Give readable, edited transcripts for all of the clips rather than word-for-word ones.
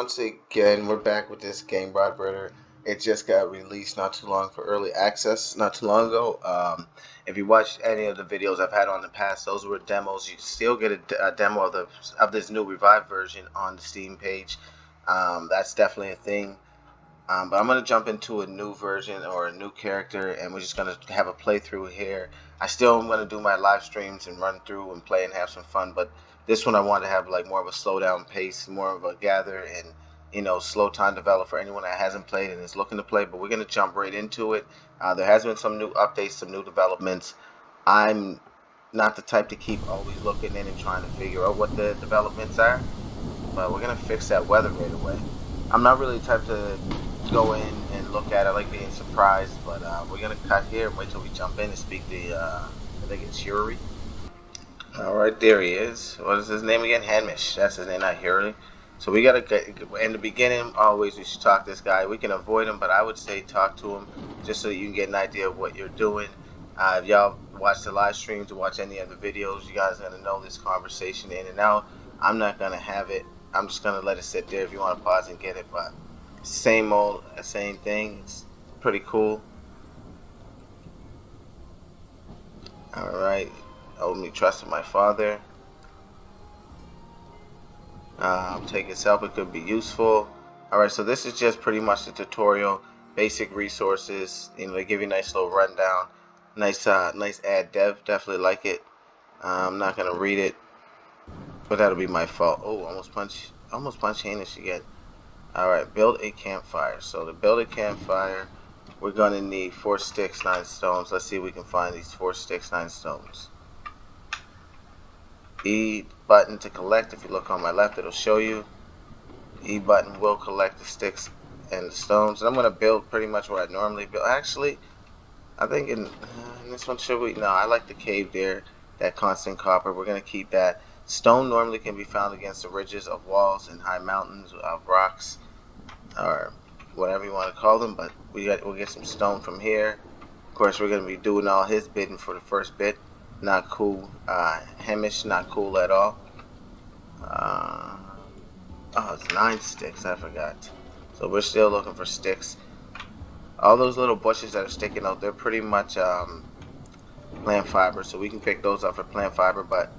once again, we're back with this game, Raubritter. It just got released not too long for early access, not too long ago. If you watched any of the videos I've had on the past, those were demos. You still get a demo of this new revived version on the Steam page. That's definitely a thing. But I'm gonna jump into a new version or a new character, and we're just gonna have a playthrough here. I still am gonna do my live streams and run through and play and have some fun, but this one I want to have like more of a slow down pace, more of a gather and slow time develop for anyone that hasn't played and is looking to play. But we're gonna jump right into it. There has been some new updates, some new developments. I'm not the type to keep always looking in and trying to figure out what the developments are, but we're gonna fix that weather right away. I'm not really the type to go in and look at it. I like being surprised, but we're gonna cut here and wait till we jump in and speak to I think it's Yuri. Alright, there he is. What is his name again? Hamish. That's his name, not Yuri. So we gotta get, in the beginning, always we should talk to this guy. We can avoid him, but I would say talk to him just so you can get an idea of what you're doing. If y'all watch the live streams or watch any other videos, you guys are gonna know this conversation in and out. I'm not gonna have it. I'm just gonna let it sit there if you want to pause and get it, but same old, same thing. It's pretty cool. Alright. Only trusted my father. Take his help, it could be useful. Alright, so this is just pretty much the tutorial. Basic resources. They give you a nice little rundown. Nice ad dev. Definitely like it. I'm not gonna read it, but that'll be my fault. Oh, almost punch Hamish again. Alright, build a campfire. So to build a campfire, we're going to need 4 sticks, 9 stones. Let's see if we can find these 4 sticks, 9 stones. E button to collect. If you look on my left, it'll show you. E button will collect the sticks and the stones. And I'm going to build pretty much what I normally build. Actually, I think in this one, should we? No, I like the cave there, that constant copper. We're going to keep that. Stone normally can be found against the ridges of walls and high mountains of rocks, or whatever you want to call them. But we'll get some stone from here. Of course, we're going to be doing all his bidding for the first bit. Not cool. Hamish, not cool at all. Oh, it's 9 sticks. I forgot. So we're still looking for sticks. All those little bushes that are sticking out, they're pretty much plant fiber. So we can pick those up for plant fiber, but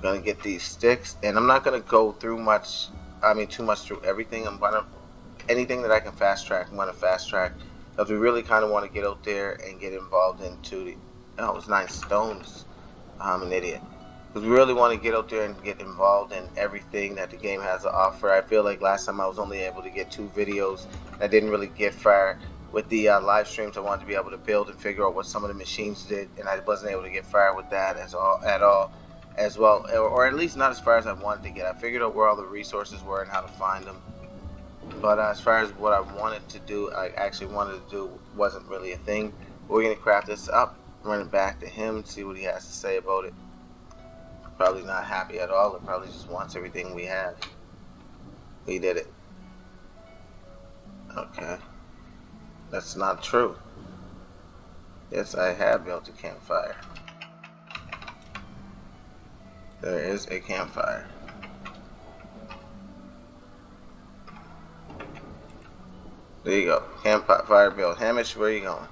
gonna get these sticks, and I'm not gonna go through too much through everything. Anything that I can fast track, I'm gonna fast track, because we really kind of want to get out there and get involved into the. Oh, it was 9 stones. I'm an idiot. Because we really want to get out there and get involved in everything that the game has to offer. I feel like last time I was only able to get 2 videos. I didn't really get far with the live streams. I wanted to be able to build and figure out what some of the machines did, and I wasn't able to get far with that at all. As well, or at least not as far as I wanted to get. I figured out where all the resources were and how to find them, but as far as what I wanted to do, I actually wanted to do, wasn't really a thing. We're gonna craft this up, run it back to him, see what he has to say about it. Probably not happy at all, or probably just wants everything we have. We did it. Okay, that's not true. Yes, I have built a campfire. There is a campfire. There you go. Campfire build. Hamish, where are you going?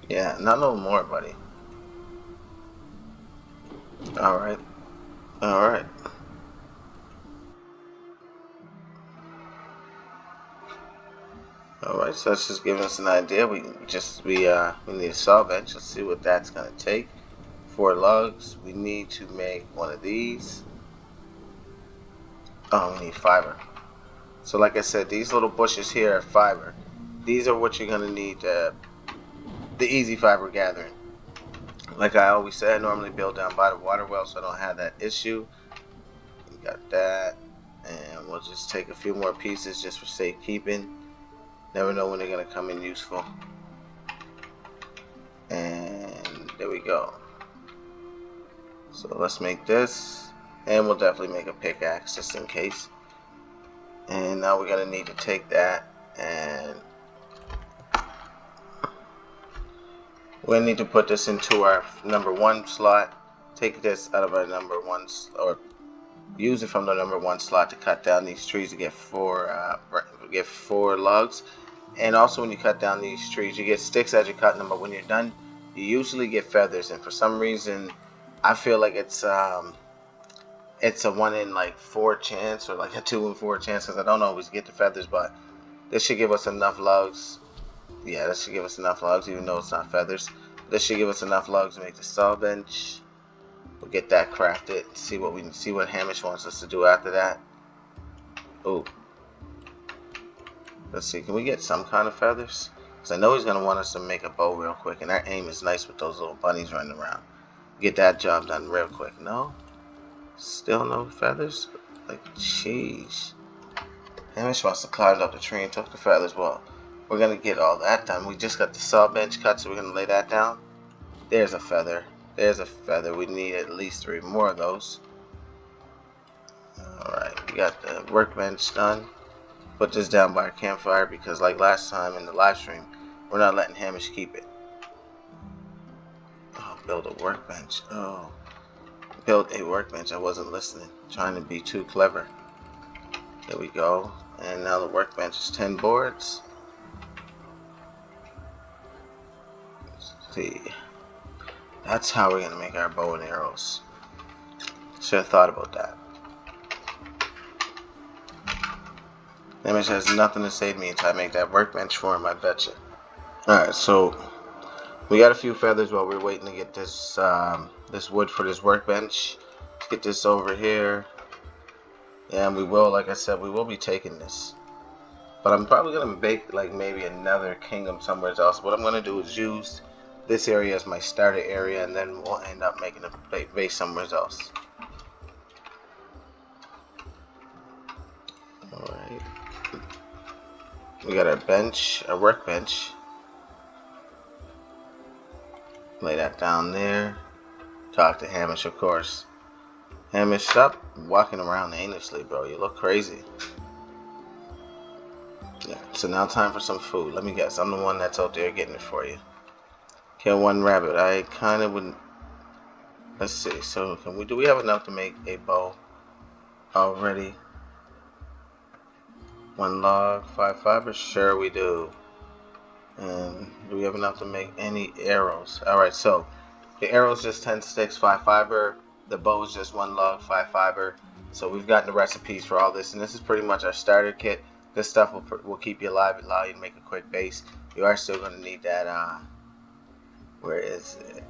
Yeah, not no more, buddy. Alright. Alright. Alright, so that's just giving us an idea. We need to solve it. Let's see what that's gonna take. 4 logs. We need to make one of these. Oh, we need fiber. So like I said, these little bushes here are fiber. These are what you're gonna need the easy fiber gathering. Like I always said, I normally build down by the water well, so I don't have that issue. We got that, and we'll just take a few more pieces just for safekeeping. Never know when they're gonna come in useful. And there we go. So let's make this, and we'll definitely make a pickaxe just in case. And now we're gonna need to take that and We're gonna need to put this into our number 1 slot. Take this out of our number 1, or use it from the number 1 slot to cut down these trees to get 4 logs. And also, when you cut down these trees, you get sticks as you're cutting them. But when you're done, you usually get feathers. And for some reason, I feel like it's a 1 in like 4 chance, or like a 2 in 4 chance, because I don't always get the feathers. But this should give us enough logs. Yeah, this should give us enough logs, even though it's not feathers. This should give us enough logs to make the saw bench. We'll get that crafted. See what Hamish wants us to do after that. Oh, let's see. Can we get some kind of feathers? Because I know he's gonna want us to make a bow real quick, and our aim is nice with those little bunnies running around. Get that job done real quick. No, still no feathers. Like, jeez. Hamish wants to climb up the tree and took the feathers. Well, we're gonna get all that done. We just got the saw bench cut, so we're gonna lay that down. There's a feather. There's a feather. We need at least 3 more of those. Alright, we got the workbench done. Put this down by our campfire because, like last time in the live stream, we're not letting Hamish keep it. Oh, build a workbench. Oh, build a workbench. I wasn't listening. Trying to be too clever. There we go. And now the workbench is 10 boards. Let's see. That's how we're going to make our bow and arrows. Should have thought about that. Hamish has nothing to say to me until I make that workbench for him, I betcha. Alright, so we got a few feathers while we're waiting to get this this wood for this workbench. Let's get this over here. And we will, like I said, we will be taking this. But I'm probably going to make like maybe another kingdom somewhere else. What I'm going to do is use this area as my starter area, and then we'll end up making a base somewhere else. Alright. We got our bench, our workbench. Lay that down there. Talk to Hamish, of course. Hamish, stop walking around aimlessly, bro. You look crazy. Yeah, so now time for some food. Let me guess, I'm the one that's out there getting it for you. Kill 1 rabbit. I kind of wouldn't. Let's see. So do we have enough to make a bow already? 1 log, 5 fibers. Sure we do. And do we have enough to make any arrows? All right. So the arrows just 10 sticks, 5 fiber. The bow is just 1 log, 5 fiber. So we've gotten the recipes for all this, and this is pretty much our starter kit. This stuff will keep you alive, allow you to make a quick base. You are still going to need that. Where is it?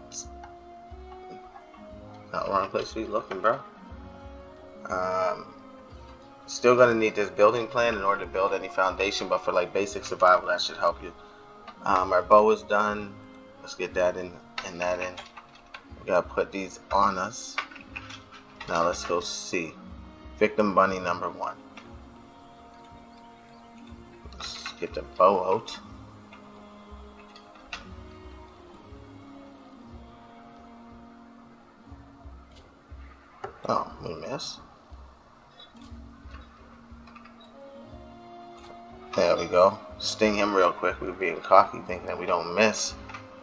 Not the wrong place to be looking, bro. Still gonna need this building plan in order to build any foundation, but for like basic survival, that should help you. Our bow is done. Let's get that in and that in. We gotta put these on us. Now let's go see. Victim bunny number 1. Let's get the bow out. Oh, we missed. There we go. Sting him real quick. We're being cocky, thinking that we don't miss.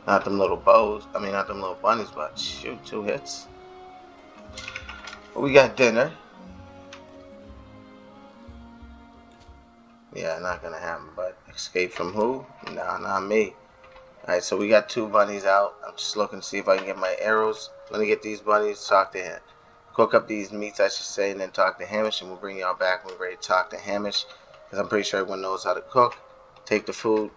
Not them little bows. I mean, not them little bunnies, but shoot, 2 hits. But we got dinner. Yeah, not gonna happen. But escape from who? Nah, not me. Alright, so we got 2 bunnies out. I'm just looking to see if I can get my arrows. I'm gonna get these bunnies, talk to him. Cook up these meats, I should say, and then talk to Hamish, and we'll bring y'all back when we're ready to talk to Hamish, because I'm pretty sure everyone knows how to cook. Take the food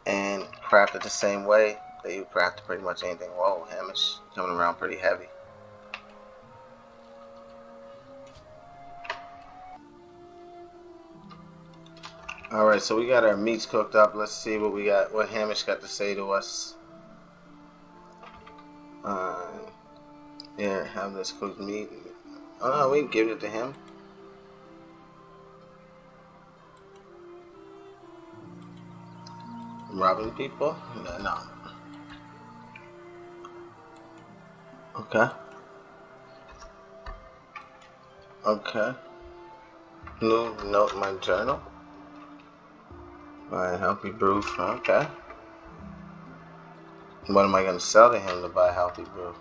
and craft it the same way that you craft pretty much anything. Whoa, Hamish coming around pretty heavy. Alright, so we got our meats cooked up. Let's see what we got, what Hamish got to say to us. Here, have this cooked meat. Oh no, we can give it to him. Robbing people? No. Okay. Okay. New note in my journal. Alright, help you brew. Okay. What am I going to sell to him to buy healthy brew?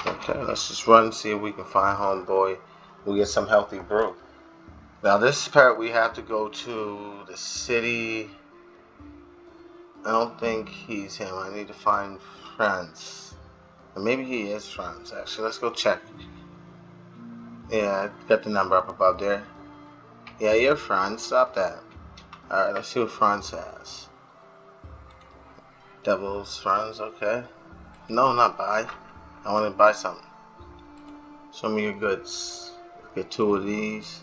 Okay, let's just run and see if we can find homeboy. We'll get some healthy brew. Now this part we have to go to the city. I don't think he's him. I need to find France. Or maybe he is France, actually. Let's go check. Yeah, I got the number up above there. Yeah, you're France. Stop that. Alright, let's see what France has. Devil's France, okay. No, not buy. I want to buy something. Show me your goods. Get 2 of these.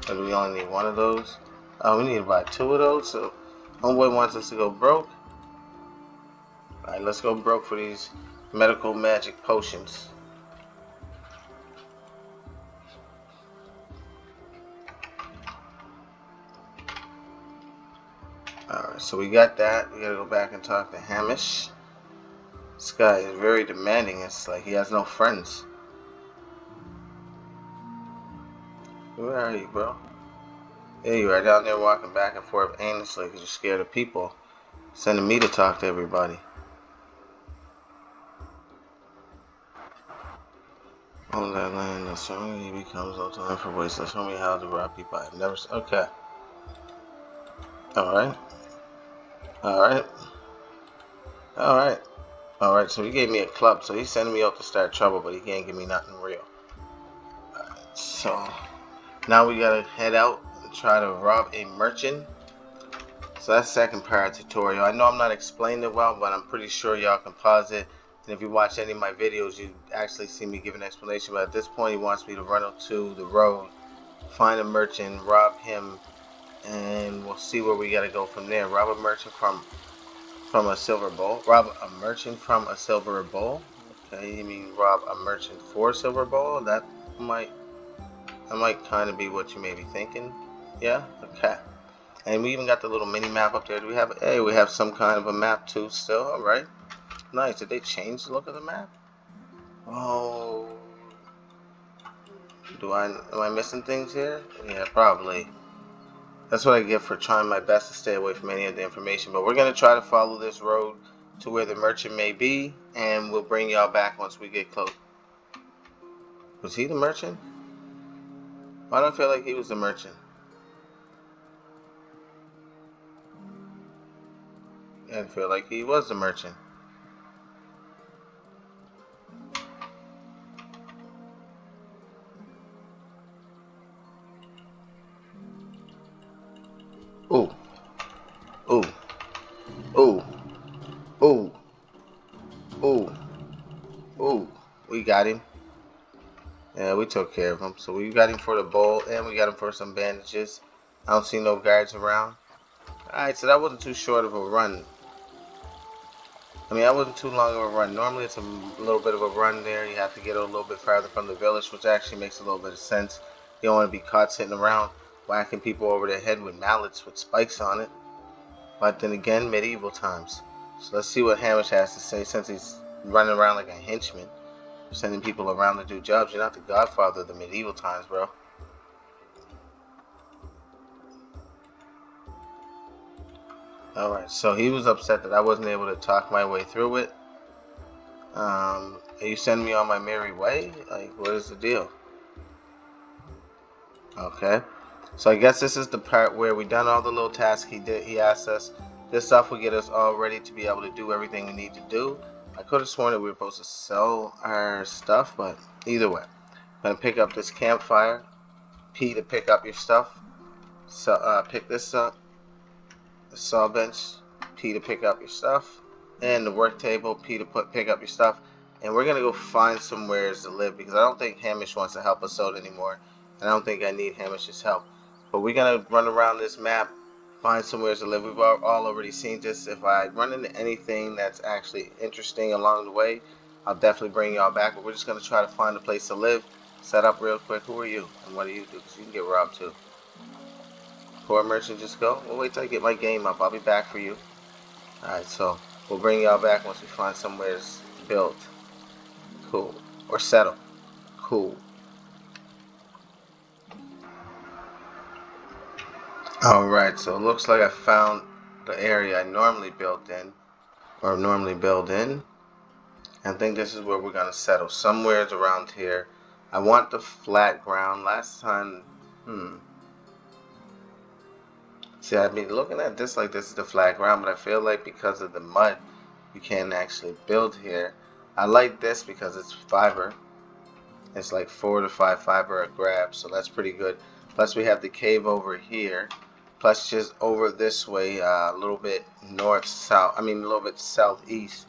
Or do we only need 1 of those? Oh, we need to buy 2 of those, so homeboy wants us to go broke. Alright, let's go broke for these medical magic potions. Alright, so we got that. We gotta go back and talk to Hamish. This guy is very demanding. It's like he has no friends. Where are you, bro? There you are, down there walking back and forth aimlessly because you're scared of people. Sending me to talk to everybody. On that land, the stronger he becomes, no time for waste. Show me how to rob people. I've never. Okay. Alright. Alright. Alright. Alright, so he gave me a club, so he's sending me out to start trouble, but he can't give me nothing real. Alright, so now we gotta head out and try to rob a merchant. So that's the second part of the tutorial. I know I'm not explaining it well, but I'm pretty sure y'all can pause it. And if you watch any of my videos, you actually see me give an explanation. But at this point, he wants me to run up to the road, find a merchant, rob him, and we'll see where we gotta go from there. Rob a merchant from a silver bowl. Rob a merchant from a silver bowl. Okay, you mean rob a merchant for a silver bowl? That might kind of be what you may be thinking. Yeah. Okay. And we even got the little mini map up there. Do we have? Hey, we have some kind of a map too. Still, all right. Nice. Did they change the look of the map? Oh. Am I missing things here? Yeah, probably. That's what I get for trying my best to stay away from any of the information. But we're going to try to follow this road to where the merchant may be, and we'll bring y'all back once we get close. Was he the merchant? I don't feel like he was the merchant. I didn't feel like he was the merchant. Ooh. Ooh. Ooh. Ooh. Ooh. Ooh. We got him. Yeah, we took care of him. So we got him for the bowl, and we got him for some bandages. I don't see no guards around. Alright, so that wasn't too short of a run. I mean, that wasn't too long of a run. Normally it's a little bit of a run there. You have to get a little bit farther from the village, which actually makes a little bit of sense. You don't want to be caught sitting around whacking people over the head with mallets with spikes on it. But then again, medieval times. So let's see what Hamish has to say, since he's running around like a henchman, sending people around to do jobs. You're not the godfather of the medieval times, bro. Alright, so he was upset that I wasn't able to talk my way through it. Are you sending me on my merry way? Like, what is the deal? Okay. So I guess this is the part where we done all the little tasks he asked us. This stuff will get us all ready to be able to do everything we need to do. I could have sworn that we were supposed to sell our stuff, but either way. I'm going to pick up this campfire. P to pick up your stuff. So pick this up. The saw bench. P to pick up your stuff. And the work table. P to pick up your stuff. And we're going to go find somewhere to live, because I don't think Hamish wants to help us out anymore. And I don't think I need Hamish's help. But we're going to run around this map, find somewhere to live. We've all already seen this. If I run into anything that's actually interesting along the way, I'll definitely bring y'all back. But we're just going to try to find a place to live. Set up real quick. Who are you? And what do you do? Because you can get robbed too. Poor merchant, just go. We'll wait till I get my game up. I'll be back for you. Alright, so we'll bring y'all back once we find somewhere to build. Cool. Or settle. Cool. Alright, so it looks like I found the area I normally build in. I think this is where we're gonna settle. Somewhere around here. I want the flat ground. Last time, see, I've been looking at this like this is the flat ground, but I feel like because of the mud, you can't actually build here. I like this because it's fiber. It's like 4 to 5 fiber a grab, so that's pretty good. Plus we have the cave over here. Plus just over this way, a little bit a little bit southeast.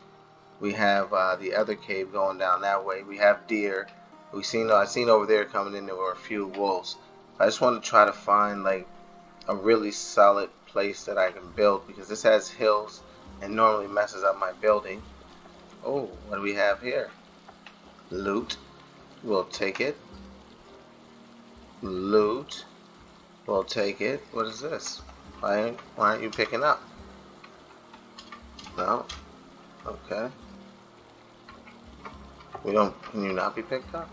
We have the other cave going down that way. We have deer. I seen over there coming in. There were a few wolves. I just want to try to find like a really solid place that I can build because this has hills and normally messes up my building. Oh, what do we have here? Loot. We'll take it. Loot. We'll take it. What is this? Why aren't you picking up? No. Okay. Can you not be picked up?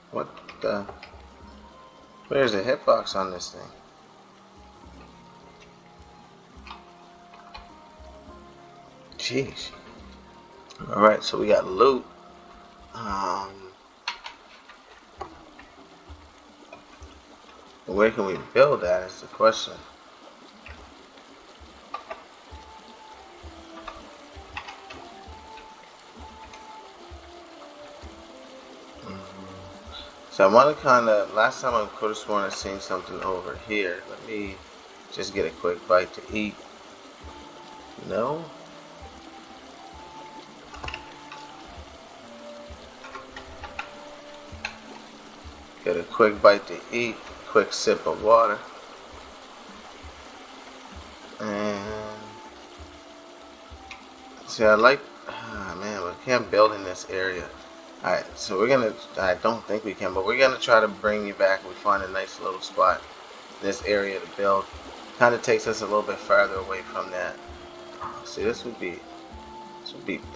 What the? Where's the hitbox on this thing? Jeez. Alright, so we got loot. Where can we build that is the question. So I want to last time I could have sworn I seen something over here. Let me just get a quick bite to eat. No? Get a quick bite to eat, quick sip of water. And see, man, we can't build in this area. Alright, so I don't think we can, but we're gonna try to bring you back and we find a nice little spot in this area to build. Kind of takes us a little bit farther away from that. See, this would be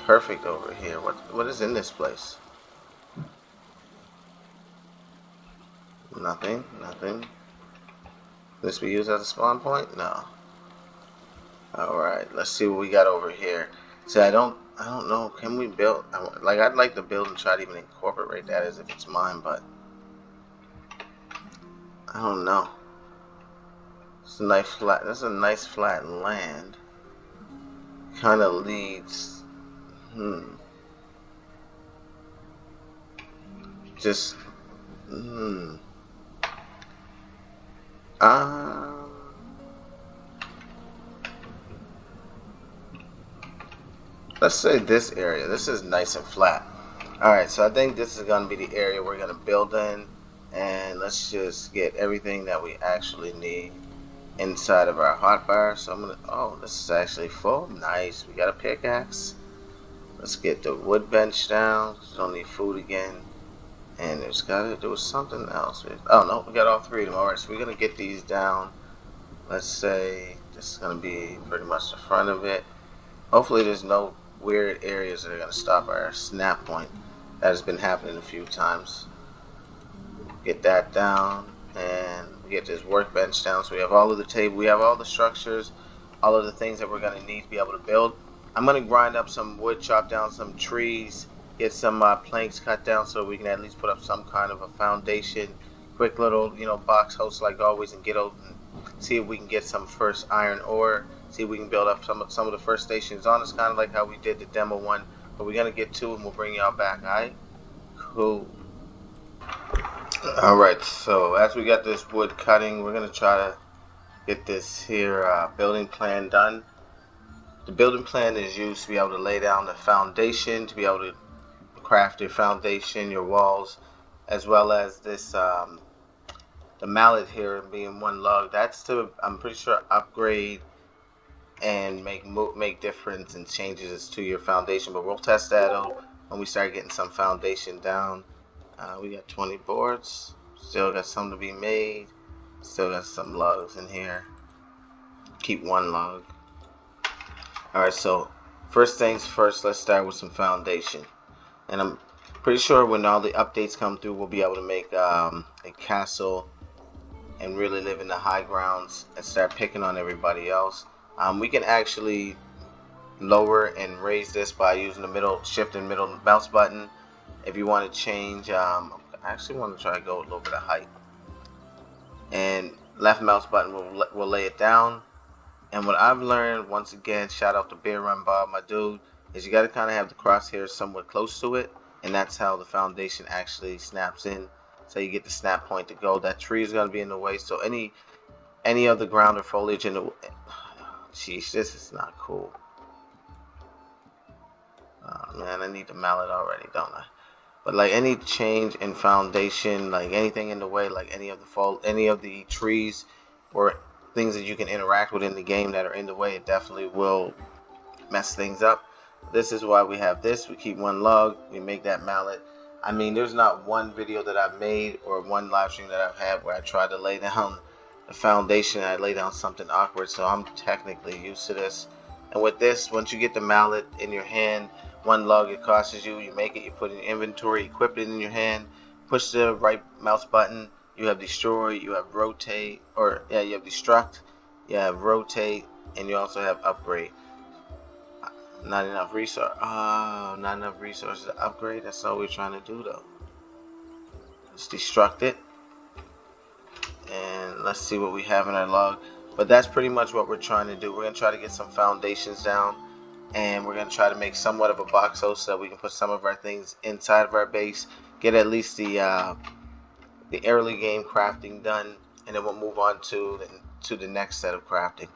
perfect over here. What is in this place? Nothing. This be used as a spawn point? No. Alright, let's see what we got over here. See, I don't know. Can we build? I'd like to build and try to even incorporate that as if it's mine, but I don't know. It's a nice flat. That's a nice flat land. Kind of leads. Just. Let's say this area. This is nice and flat. Alright, so I think this is going to be the area we're going to build in. And let's just get everything that we actually need inside of our hotbar. So I'm going to... Oh, this is actually full. Nice. We got a pickaxe. Let's get the wood bench down. Don't need food again. And there was something else. Oh, no. We got all three of them. Alright, so we're going to get these down. Let's say this is going to be pretty much the front of it. Hopefully there's no weird areas that are going to stop our snap point. That has been happening a few times. Get that down, and we get this workbench down. So we have all of the table, we have all the structures, all of the things that we're going to need to be able to build. I'm going to grind up some wood, chop down some trees, get some planks cut down so we can at least put up some kind of a foundation. Quick little, box house like always, and get over and see if we can get some first iron ore. See if we can build up some of the first stations on. It's kind of like how we did the demo one, but we're gonna get two and we'll bring y'all back. Alright, cool. Alright, so as we got this wood cutting, we're gonna try to get this here building plan done. The building plan is used to be able to lay down the foundation, to be able to craft your foundation, your walls, as well as this the mallet here being one log. That's to, I'm pretty sure, upgrade and make difference and changes to your foundation, but we'll test that out when we start getting some foundation down. We got 20 boards, still got some to be made, still got some logs in here. Keep one log. Alright, so first things first, let's start with some foundation. And I'm pretty sure when all the updates come through, we'll be able to make a castle and really live in the high grounds and start picking on everybody else. We can actually lower and raise this by using the shift and middle mouse button. If you want to change, I actually want to try to go a little bit of height. And left mouse button will lay it down. And what I've learned, once again, shout out to Bear Run Bob, my dude, is you got to kind of have the crosshairs somewhat close to it, and that's how the foundation actually snaps in. So you get the snap point to go. That tree is going to be in the way, so any of the ground or foliage in the... Jeez, this is not cool. Oh, man, I need the mallet already, don't I? But like any change in foundation, like anything in the way, like any of the trees or things that you can interact with in the game that are in the way, it definitely will mess things up. This is why we have this. We keep one log, we make that mallet. I mean, there's not one video that I've made or one live stream that I've had where I tried to lay down the foundation and I lay down something awkward, so I'm technically used to this. And with this, once you get the mallet in your hand, one log it costs you, you make it, you put it in inventory, equip it in your hand, push the right mouse button, you have destroy, you have rotate, you have destruct, you have rotate, and you also have upgrade. Not enough resource. Oh, not enough resources to upgrade. That's all we're trying to do though. Let's destruct it. And let's see what we have in our log. But that's pretty much what we're trying to do. We're going to try to get some foundations down. And we're going to try to make somewhat of a box house so that we can put some of our things inside of our base. Get at least the early game crafting done. And then we'll move on to the next set of crafting.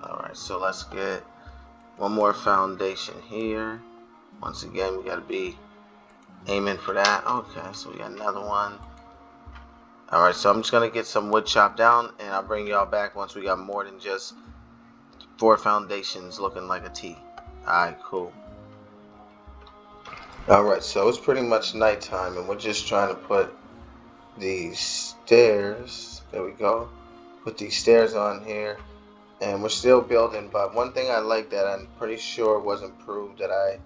Alright, so let's get one more foundation here. Once again, we got to be aiming for that. Okay, so we got another one. Alright, so I'm just going to get some wood chopped down, and I'll bring y'all back once we got more than just 4 foundations looking like a T. Alright, cool. Alright, so it's pretty much nighttime, and we're just trying to put these stairs, there we go, put these stairs on here, and we're still building. But one thing I like that I'm pretty sure was improved that I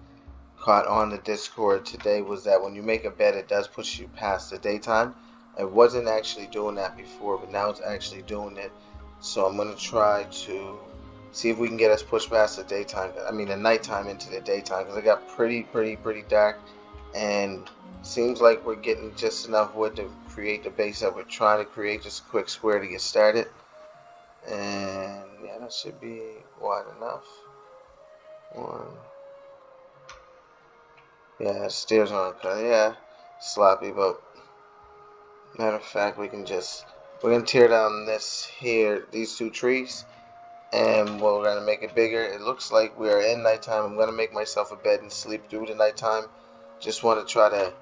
caught on the Discord today was that when you make a bed, it does push you past the daytime. It wasn't actually doing that before, but now it's actually doing it. So I'm going to try to see if we can get us pushed past the daytime, the nighttime into the daytime, because it got pretty dark, and seems like we're getting just enough wood to create the base that we're trying to create, just a quick square to get started. And yeah, that should be wide enough. One. Yeah, stairs aren't cut. Yeah, sloppy, but matter of fact, we're gonna tear down these 2 trees, and we're gonna make it bigger. It looks like we are in nighttime. I'm gonna make myself a bed and sleep through the nighttime. Just want to try to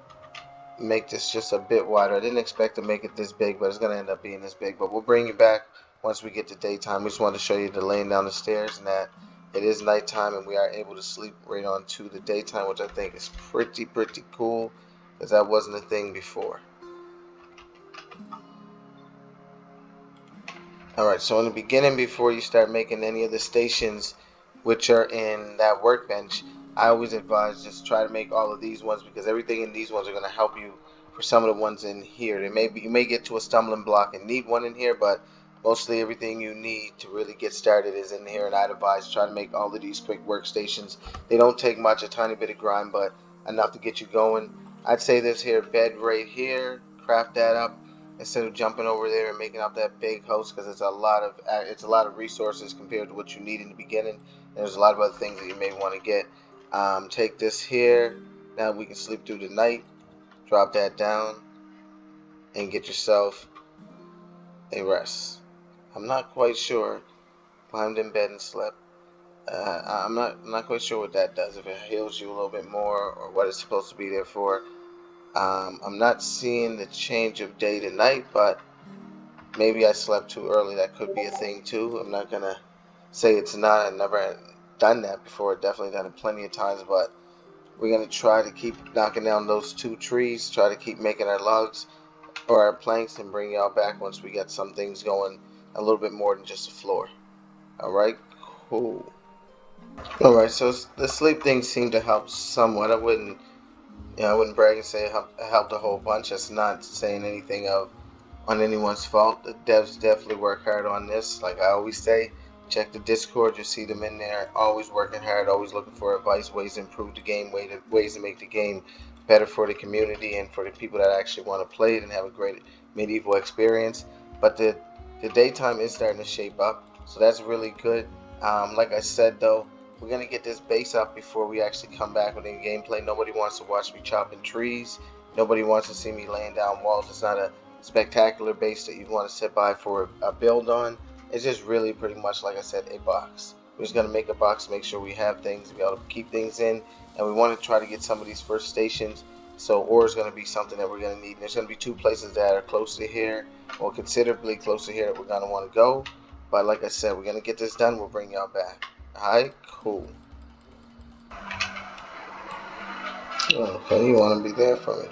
make this just a bit wider. I didn't expect to make it this big, but it's gonna end up being this big. But we'll bring you back once we get to daytime. We just wanted to show you the laying down the stairs and that it is nighttime and we are able to sleep right on to the daytime, which I think is pretty cool, because that wasn't a thing before. Alright, so in the beginning, before you start making any of the stations which are in that workbench, I always advise just try to make all of these ones, because everything in these ones are going to help you for some of the ones in here. You may get to a stumbling block and need one in here, but mostly everything you need to really get started is in here, and I'd advise try to make all of these quick workstations. They don't take much, a tiny bit of grind, but enough to get you going. I'd say this here bed right here, craft that up instead of jumping over there and making up that big house, because it's a lot of resources compared to what you need in the beginning, and there's a lot of other things that you may want to get. Take this here, now we can sleep through the night. Drop that down and get yourself a rest. I'm not quite sure. Climbed in bed and slept. I'm not quite sure what that does, if it heals you a little bit more or what it's supposed to be there for. I'm not seeing the change of day to night, but maybe I slept too early. That could be a thing too. I'm not gonna say it's not. I've never done that before. Definitely done it plenty of times, but we're gonna try to keep knocking down those 2 trees. Try to keep making our logs or our planks, and bring y'all back once we get some things going a little bit more than just a floor. Alright, cool. Alright, so the sleep thing seemed to help somewhat. Yeah, I wouldn't brag and say it helped a whole bunch. That's not saying anything of on anyone's fault. The devs definitely work hard on this. Like I always say, check the Discord. You see them in there, always working hard, always looking for advice, ways to improve the game, ways to make the game better for the community and for the people that actually want to play it and have a great medieval experience. But the daytime is starting to shape up, so that's really good. Like I said though, we're gonna get this base up before we actually come back with any gameplay. Nobody wants to watch me chopping trees. Nobody wants to see me laying down walls. It's not a spectacular base that you'd want to sit by for a build on. It's just really pretty much, like I said, a box. We're just going to make a box, make sure we have things, be able to keep things in, and we want to try to get some of these first stations. So ore is going to be something that we're going to need. And there's going to be two places that are close to here, or considerably close to here, that we're going to want to go. But like I said, we're going to get this done. We'll bring y'all back. Alright, cool. Okay, you want to be there for me.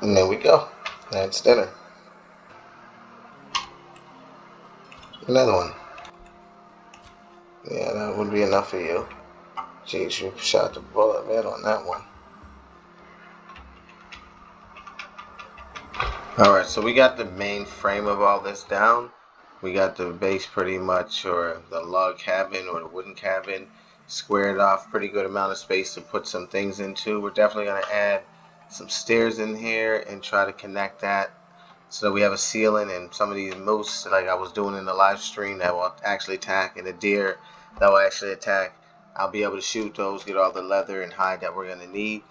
And there we go. That's dinner. Another one. Yeah, that would be enough for you. Jeez, you shot the bullet right on that one. Alright, so we got the main frame of all this down. We got the base pretty much, or the log cabin, or the wooden cabin, squared off. Pretty good amount of space to put some things into. We're definitely going to add some stairs in here and try to connect that so that we have a ceiling, and some of these moose, like I was doing in the live stream, that will actually attack, and the deer that will actually attack, I'll be able to shoot those, get all the leather and hide that we're going to need.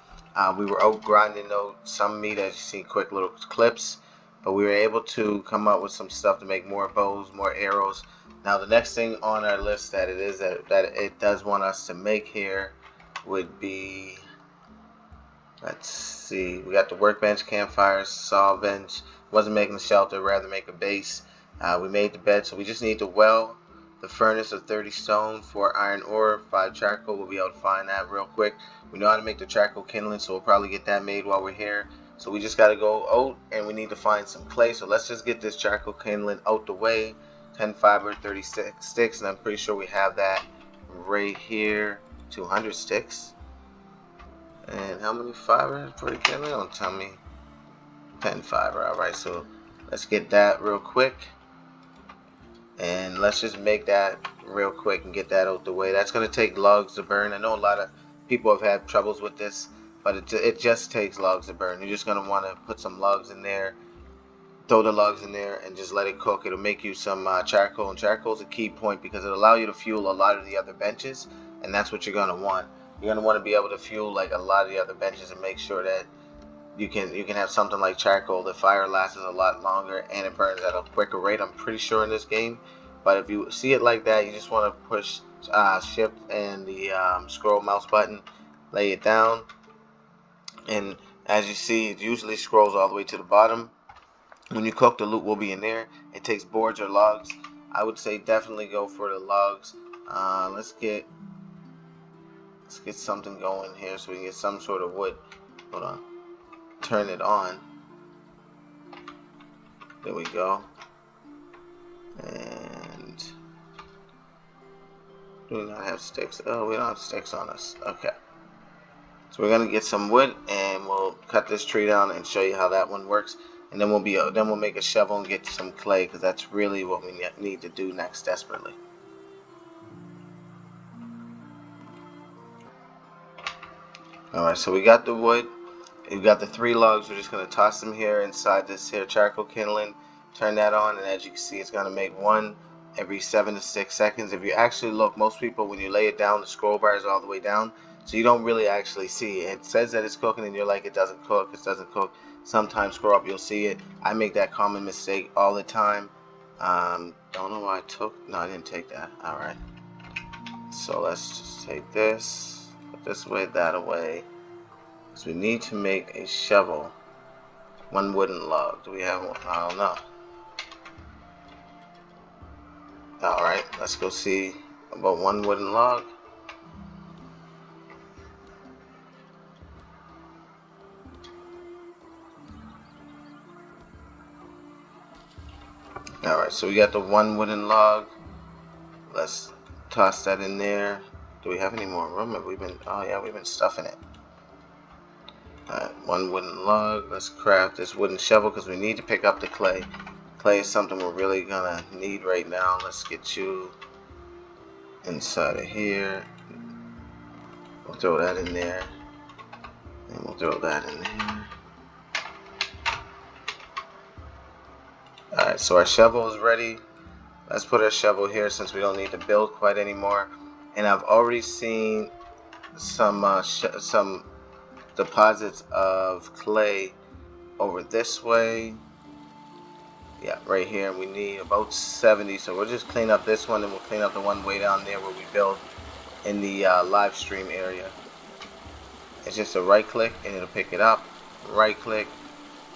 We were out grinding though some meat, as you see, quick little clips, but we were able to come up with some stuff to make more bows, more arrows. Now the next thing on our list that it does want us to make here would be, let's see, we got the workbench, campfire, saw bench. Wasn't making a shelter, rather make a base. We made the bed, so we just need the well, the furnace of 30 stone, 4 iron ore, 5 charcoal. We'll be able to find that real quick. We know how to make the charcoal kindling, so we'll probably get that made while we're here. So we just got to go out, and we need to find some clay. So let's just get this charcoal kindling out the way. 10 fiber, 36 sticks, and I'm pretty sure we have that right here. 200 sticks. And how many fiber for the kindling? Don't tell me. 10 fiber. Alright, so let's get that real quick. And let's just make that real quick and get that out the way. That's going to take logs to burn. I know a lot of people have had troubles with this, but it just takes logs to burn. You're just going to want to put some logs in there, throw the logs in there, and just let it cook. It'll make you some charcoal, and charcoal is a key point because it'll allow you to fuel a lot of the other benches, and that's what you're going to want. You're going to want to be able to fuel like a lot of the other benches and make sure that you can have something like charcoal. The fire lasts a lot longer and it burns at a quicker rate, I'm pretty sure, in this game. But if you see it like that, you just want to push shift and the scroll mouse button, lay it down, and as you see, it usually scrolls all the way to the bottom. When you cook, the loot will be in there. It takes boards or logs. I would say definitely go for the logs. Let's get something going here so we can get some sort of wood. Hold on. Turn it on. There we go. And do we not have sticks? Oh, we don't have sticks on us. Okay. So we're gonna get some wood and we'll cut this tree down and show you how that one works. And then we'll make a shovel and get some clay, because that's really what we need to do next desperately. Alright, so we got the wood. We've got the 3 logs. We're just going to toss them here inside this here charcoal kindling. Turn that on, and as you can see, it's going to make one every 7 to 6 seconds. If you actually look, most people, when you lay it down, the scroll bar is all the way down, so you don't really actually see it. It says that it's cooking, and you're like, it doesn't cook, it doesn't cook. Sometimes scroll up, you'll see it. I make that common mistake all the time. Don't know why I took, no, I didn't take that. Alright, so let's just take this, put this away, that away. So we need to make a shovel. 1 wooden log. Do we have one? I don't know. Alright, let's go see about 1 wooden log. Alright, so we got the 1 wooden log. Let's toss that in there. Do we have any more room? Have we been? Oh yeah, we've been stuffing it. Alright, one wooden log. Let's craft this wooden shovel because we need to pick up the clay. Clay is something we're really gonna need right now. Let's get you inside of here. We'll throw that in there. And we'll throw that in there. Alright, so our shovel is ready. Let's put our shovel here since we don't need to build quite anymore. And I've already seen some deposits of clay over this way. Yeah, right here. We need about 70, so we'll just clean up this one and we'll clean up the one way down there where we build in the live stream area. It's just a right click and it'll pick it up, right click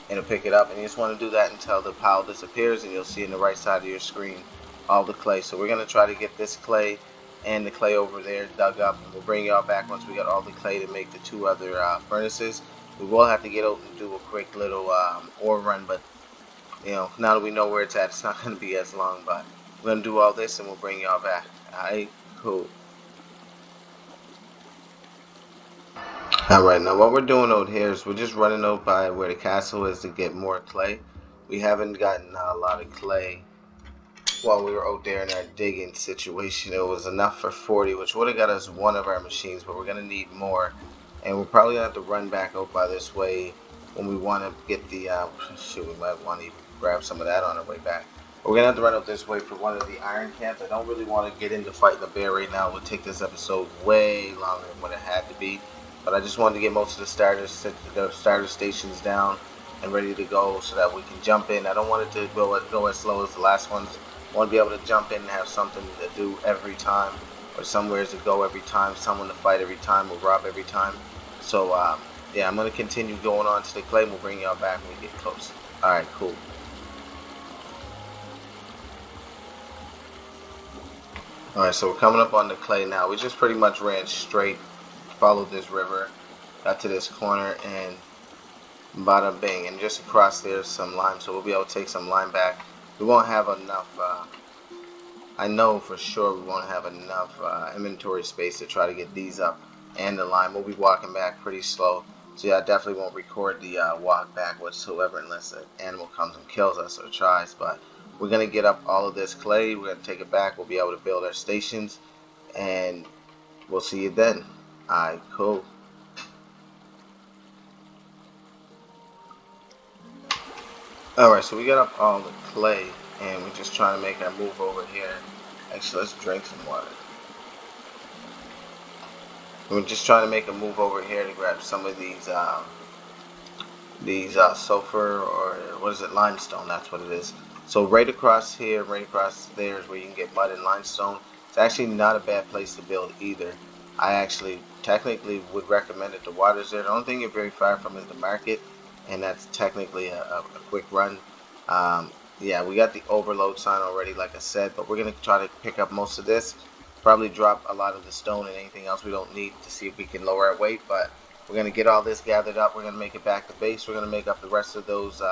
and it'll pick it up, and you just want to do that until the pile disappears, and you'll see in the right side of your screen all the clay. So we're going to try to get this clay and the clay over there dug up, and we'll bring y'all back once we got all the clay to make the two other furnaces. We will have to get out and do a quick little ore run, but you know, now that we know where it's at, it's not going to be as long. But we're going to do all this and we'll bring y'all back. Alright, cool. Alright, now what we're doing out here is we're just running out by where the castle is to get more clay. We haven't gotten a lot of clay while we were out there in our digging situation. It was enough for 40, which would have got us one of our machines, but we're going to need more. And we're probably going to have to run back out by this way when we want to get the, shoot, we might want to even grab some of that on our way back. But we're going to have to run out this way for one of the iron camps. I don't really want to get into fighting the bear right now. It would take this episode way longer than what it had to be. But I just wanted to get most of the starter stations down and ready to go so that we can jump in. I don't want it to go as slow as the last ones. I want to be able to jump in and have something to do every time, or somewhere to go every time, someone to fight every time, or rob every time. So yeah, I'm going to continue going on to the clay, and we'll bring y'all back when we get close. Alright, cool. Alright, so we're coming up on the clay now. We just pretty much ran straight, followed this river, got to this corner, and bada bing. And just across there's some lime, so we'll be able to take some lime back. We won't have enough, I know for sure we won't have enough inventory space to try to get these up and the lime. We'll be walking back pretty slow. So yeah, I definitely won't record the walk back whatsoever unless an animal comes and kills us or tries. But we're going to get up all of this clay. We're going to take it back. We'll be able to build our stations. And we'll see you then. Alright, cool. Alright, so we got up all the clay. And we're just trying to make our move over here. Actually, let's drink some water. We're just trying to make a move over here to grab some of these sulfur, or what is it, limestone, that's what it is. So right across here, right across there is where you can get mud and limestone. It's actually not a bad place to build either. I actually technically would recommend it. The water's there. The only thing you're very far from is the market, and that's technically a quick run. Yeah, we got the overload sign already, like I said, but we're going to try to pick up most of this. Probably drop a lot of the stone and anything else we don't need to see if we can lower our weight, but we're going to get all this gathered up. We're going to make it back to base. We're going to make up the rest of those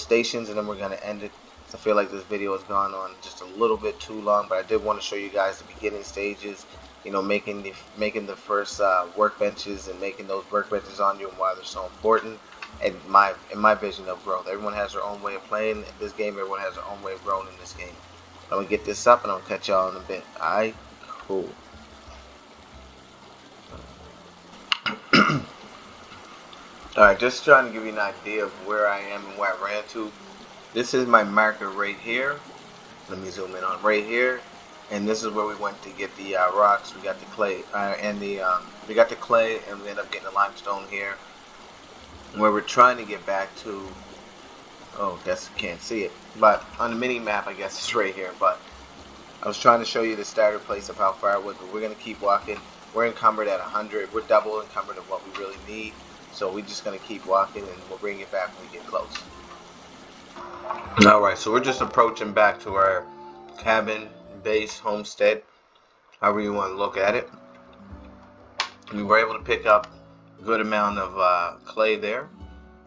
stations, and then we're going to end it. So I feel like this video has gone on just a little bit too long, but I did want to show you guys the beginning stages, you know, making the first workbenches and making those workbenches on you and why they're so important. And in my vision of growth, everyone has their own way of playing in this game. Everyone has their own way of growing in this game. I'm gonna get this up and I'll catch y'all in a bit. Alright, cool. Alright, just trying to give you an idea of where I am and where I ran to. This is my marker right here. Let me zoom in on right here. And this is where we went to get the rocks. We got the clay we got the clay, and we ended up getting the limestone here. Where we're trying to get back to, oh, I guess you can't see it, but on the mini map I guess it's right here. But I was trying to show you the starter place of how far it was, but we're going to keep walking. We're encumbered at 100. We're double encumbered of what we really need, so we're just going to keep walking and we'll bring it back when we get close. Alright, so we're just approaching back to our cabin, base, homestead, however you want to look at it. We were able to pick up good amount of clay there,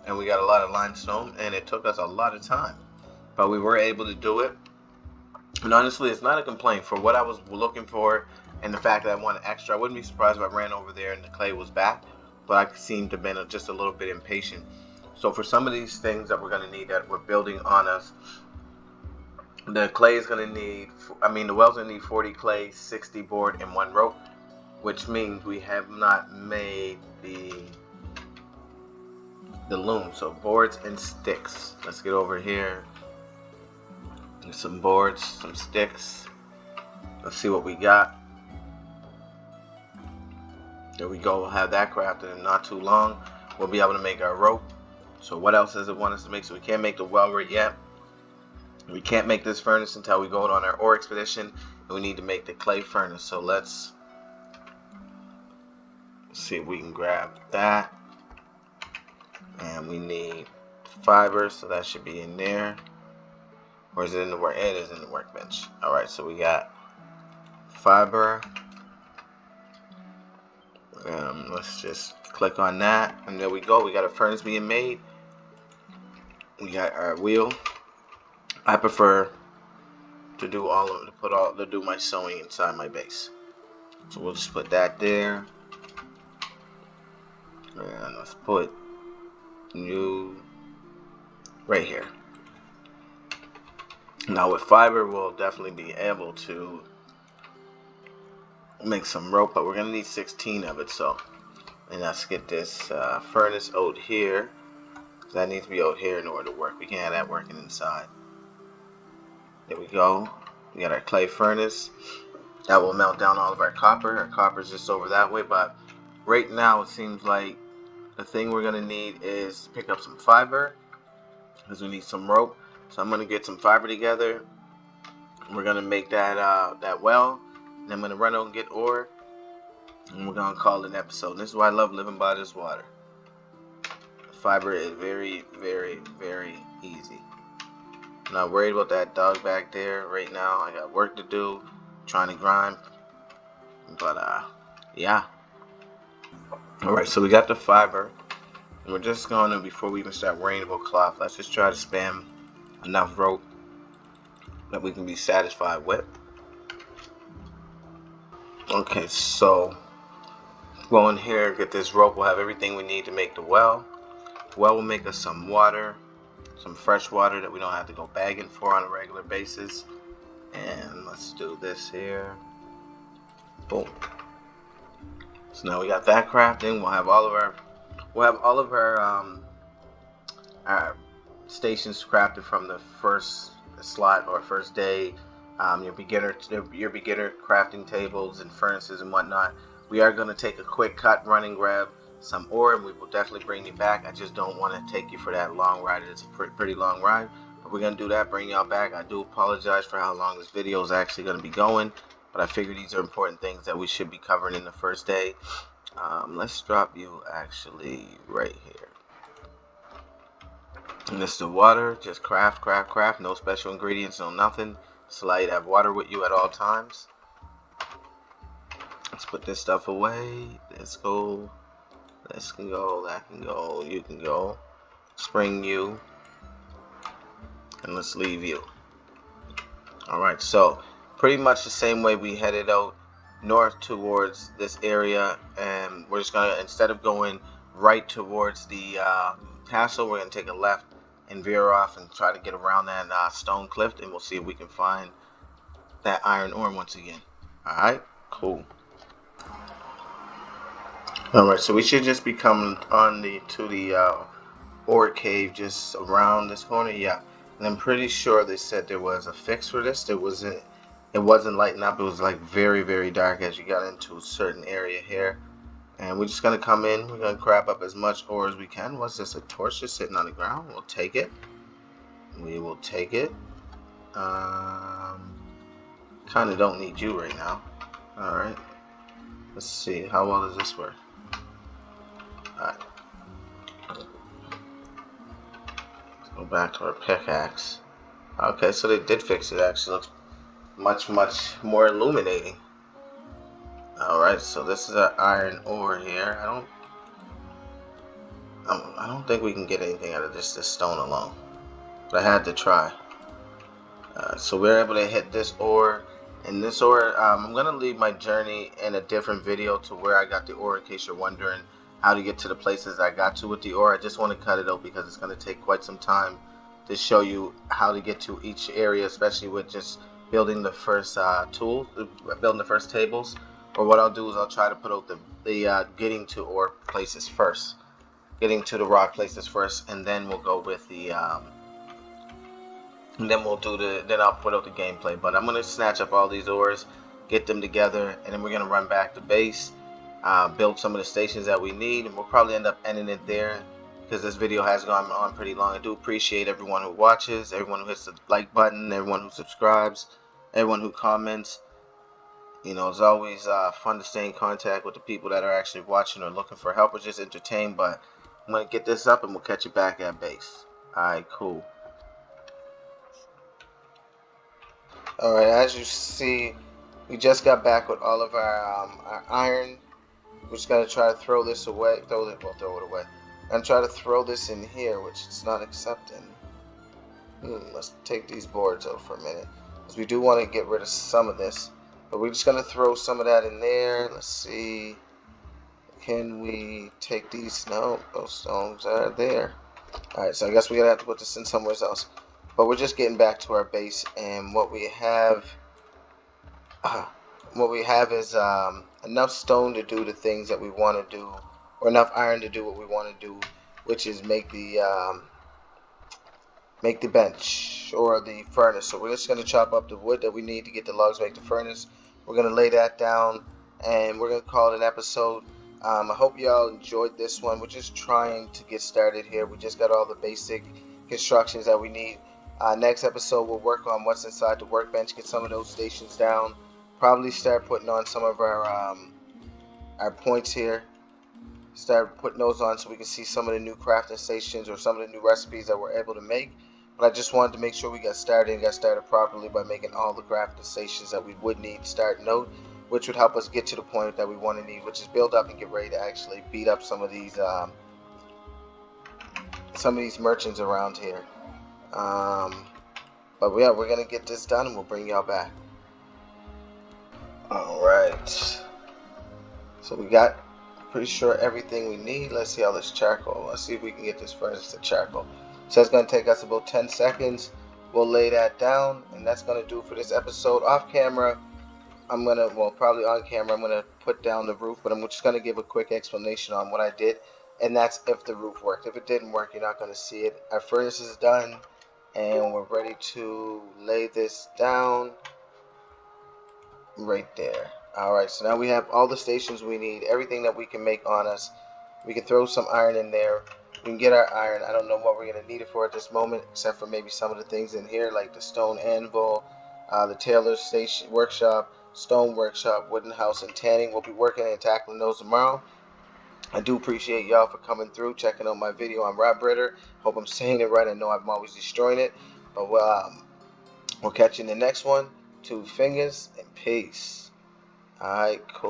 and we got a lot of limestone, and it took us a lot of time, but we were able to do it. And honestly, it's not a complaint for what I was looking for and the fact that I wanted extra. I wouldn't be surprised if I ran over there and the clay was back, but I seemed to have been just a little bit impatient. So for some of these things that we're going to need that we're building on us, the clay is going to need, the well's going to need 40 clay, 60 board, and 1 rope, which means we have not made the loom. So boards and sticks. Let's get over here. Some boards, some sticks. Let's see what we got. There we go. We'll have that crafted in not too long. We'll be able to make our rope. So what else does it want us to make? So we can't make the well right yet. We can't make this furnace until we go on our ore expedition. And we need to make the clay furnace. So let's see if we can grab that. And we need fiber, so that should be in there. Or is it in the work? It is in the workbench. Alright, so we got fiber. Let's just click on that, and there we go. We got a furnace being made. We got our wheel. I prefer to do my sewing inside my base. So we'll just put that there. And let's put new right here. Now with fiber, we'll definitely be able to make some rope, but we're gonna need 16 of it. So, and let's get this furnace out here. That needs to be out here in order to work. We can't have that working inside. There we go. We got our clay furnace. That will melt down all of our copper. Our copper is just over that way, but right now it seems like the thing we're gonna need is pick up some fiber, because we need some rope. So I'm gonna get some fiber together. We're gonna make that that well. And I'm gonna run out and get ore, and we're gonna call it an episode. And this is why I love living by this water. Fiber is very, very, very easy. I'm not worried about that dog back there right now. I got work to do, trying to grind. But yeah. Alright, so we got the fiber. And we're just gonna, before we even start worrying about cloth, let's just try to spam enough rope that we can be satisfied with. Okay, so go in here, get this rope. We'll have everything we need to make the well. The well will make us some water, some fresh water that we don't have to go bagging for on a regular basis. And let's do this here. Boom. So now we got that crafting. We'll have all of our stations crafted from the first slot or first day. Your beginner crafting tables and furnaces and whatnot. We are going to take a quick cut, run and grab some ore, and we will definitely bring you back. I just don't want to take you for that long ride. It's a pretty long ride, but we're going to do that, bring y'all back. I do apologize for how long this video is actually going to be going, but I figure these are important things that we should be covering in the first day. Let's drop you actually right here. And this is the water. Just craft. No special ingredients, no nothing. Just allow you to have water with you at all times. Let's put this stuff away. Let's go. This can go. That can go. You can go. Spring you. And let's leave you. Alright, so pretty much the same way we headed out north towards this area, and we're just gonna, instead of going right towards the castle, we're gonna take a left and veer off and try to get around that stone cliff, and we'll see if we can find that iron ore once again. Alright, cool. Alright, so we should just be coming on to the ore cave just around this corner. Yeah, and I'm pretty sure they said there was a fix for this. It wasn't lighting up. It was like very, very dark as you got into a certain area here. And we're just gonna come in. We're gonna grab up as much ore as we can. What's this? A torch just sitting on the ground? We'll take it. We will take it. Kind of don't need you right now. All right. Let's see. How well does this work? All right. Let's go back to our pickaxe. Okay, so they did fix it. Actually, looks much more illuminating. Alright, so this is our iron ore here. I don't think we can get anything out of this stone alone, but I had to try. So we're able to hit this ore. And this ore, I'm going to leave my journey in a different video to where I got the ore, in case you're wondering how to get to the places I got to with the ore. I just want to cut it out because it's going to take quite some time to show you how to get to each area, especially with just building the first building the first tables. Or what I'll do is I'll try to put out the getting to ore places first, getting to the rock places first, and then we'll go with the and then then I'll put out the gameplay. But I'm gonna snatch up all these ores, get them together, and then we're gonna run back to base, build some of the stations that we need, and we'll probably end up ending it there because this video has gone on pretty long. I do appreciate everyone who watches, everyone who hits the like button, everyone who subscribes, everyone who comments. You know, it's always fun to stay in contact with the people that are actually watching or looking for help or just entertained. But I'm gonna get this up and we'll catch you back at base. Alright, cool. Alright, as you see, we just got back with all of our iron. We're just gonna try to throw this away. Throw it away. I'm gonna try to throw this in here, which it's not accepting. Let's take these boards out for a minute, because we do want to get rid of some of this. But we're just gonna throw some of that in there. Let's see. Can we take these? No, those stones are there. Alright, so I guess we're gonna have to put this in somewhere else. But we're just getting back to our base, and what we have is enough stone to do the things that we want to do, or enough iron to do what we want to do, which is make the bench or the furnace. So we're just going to chop up the wood that we need to get the logs, make the furnace. We're going to lay that down, and we're going to call it an episode. I hope y'all enjoyed this one. We're just trying to get started here. We just got all the basic constructions that we need. Next episode, we'll work on what's inside the workbench, get some of those stations down, probably start putting on some of our points here, start putting those on so we can see some of the new crafting stations or some of the new recipes that we're able to make. But I just wanted to make sure we got started properly by making all the crafting stations that we would need starting out, which would help us get to the point that we want to need, which is build up and get ready to actually beat up some of these merchants around here. But yeah, we're gonna get this done and we'll bring y'all back. Alright, so we got pretty sure everything we need. Let's see how this charcoal, let's see if we can get this furnace to charcoal. So it's gonna take us about 10 seconds. We'll lay that down, and that's gonna do for this episode. Off camera, probably on camera, I'm gonna put down the roof, but I'm just gonna give a quick explanation on what I did, and that's if the roof worked. If it didn't work, you're not gonna see it. Our furnace is done, and we're ready to lay this down right there. Alright, so now we have all the stations we need, everything that we can make on us. We can throw some iron in there. We can get our iron. I don't know what we're going to need it for at this moment, except for maybe some of the things in here, like the stone anvil, the tailor's station workshop, stone workshop, wooden house, and tanning. We'll be working and tackling those tomorrow. I do appreciate y'all for coming through, checking out my video on Raubritter. Hope I'm saying it right. I know I'm always destroying it. But we'll catch you in the next one. 2 fingers and peace. Alright, cool.